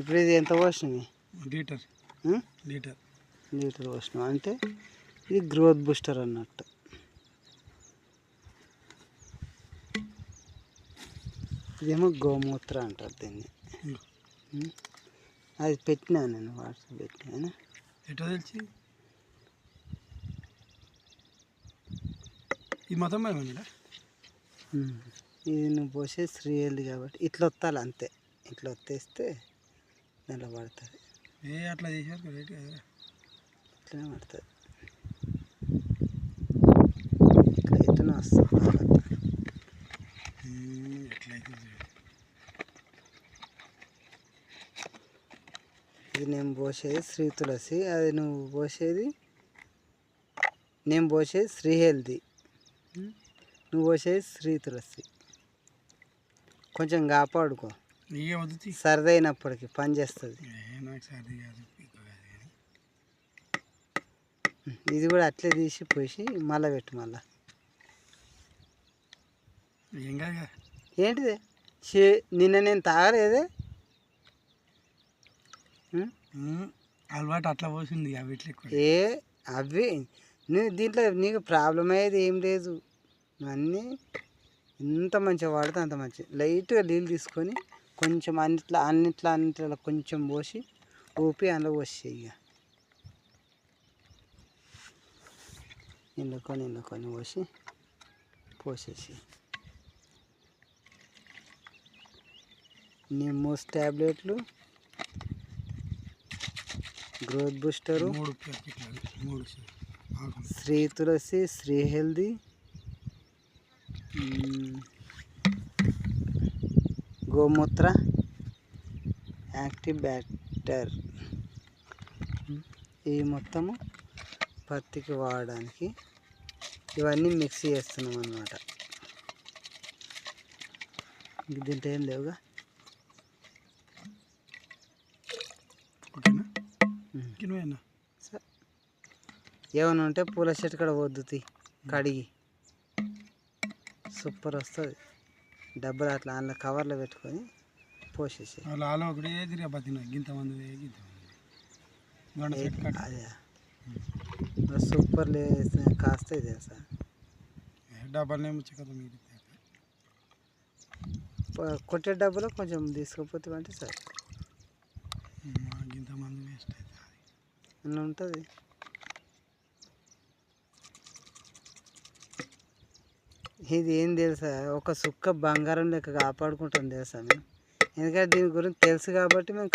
ఇప్పుడు ఇది ఎంత పోసినవి? లీటర్ లీటర్ లీటర్ పోసినాం అంటే ఇది గ్రోత్ బూస్టర్ అన్నట్టు. ఇదేమో గోమూత్ర అంటారు దీన్ని. అది పెట్టినా నేను వాట్సాప్ పెట్టినా. ఎట్లా తెలిసి ఈ మొత్తం ఇది నువ్వు పోసే శ్రీహెల్ది కాబట్టి ఇట్లా వత్తాలి అంతే. ఇట్లా వత్తేస్తే దాంట్లో పడుతుంది. అట్లా చేసారు ఇట్లనే పడుతుంది. ఇట్లా ఇట్లనే వస్తుంది. ఎట్లయితే ఇది నేను పోసేది శ్రీ తులసి, అది నువ్వు పోసేది, నేను పోసేది శ్రీహెల్ది, నువ్వు పోసేది శ్రీ తులసి. కొంచెం కాపాడుకో, సరదైనప్పటికి పని చేస్తుంది. ఇది కూడా అట్లే తీసి పోసి మళ్ళీ పెట్టు. మళ్ళా ఏంటిది నిన్న నేను తాగలేదే. అలవాటు అట్లా పోసింది. అవి అవి నువ్వు దీంట్లో నీకు ప్రాబ్లం అయ్యేది ఏం లేదు. అన్నీ ఎంత మంచిగా వాడితే అంత మంచి. లైట్గా నీళ్ళు తీసుకొని కొంచెం అన్నిట్లో కొంచెం పోసి ఊపి అందులో పోసి ఇక ఇందులో కొన్ని పోసేసి నిమ్మోస్ ట్యాబ్లెట్లు, గ్రోత్ బూస్టరు, శ్రీ తులసి, శ్రీహెల్ది, గోమూత్ర, యాక్టివ్ బ్యాటర్, ఇవి మొత్తము పత్తికి వాడడానికి ఇవన్నీ మిక్స్ చేస్తున్నాం అన్నమాట. దీంట్లో ఏం లేవుగా. ఏమైనా ఉంటే పూల చెట్టు కూడా వద్దుతి కడిగి సూపర్ వస్తుంది. డబ్బులు అట్లా అందులో కవర్లో పెట్టుకొని పోసేసి అదే సూపర్ కాస్తాయి తెలుసా. కొట్టే డబ్బులో కొంచెం తీసుకోపోతే అంటే సరే అలా ఉంటుంది. ఇది ఏం తెలుసా, ఒక సుక్క బంగారం లెక్క కాపాడుకుంటాం తెలుసా మేము. ఎందుకంటే దీని గురించి తెలుసు కాబట్టి మేము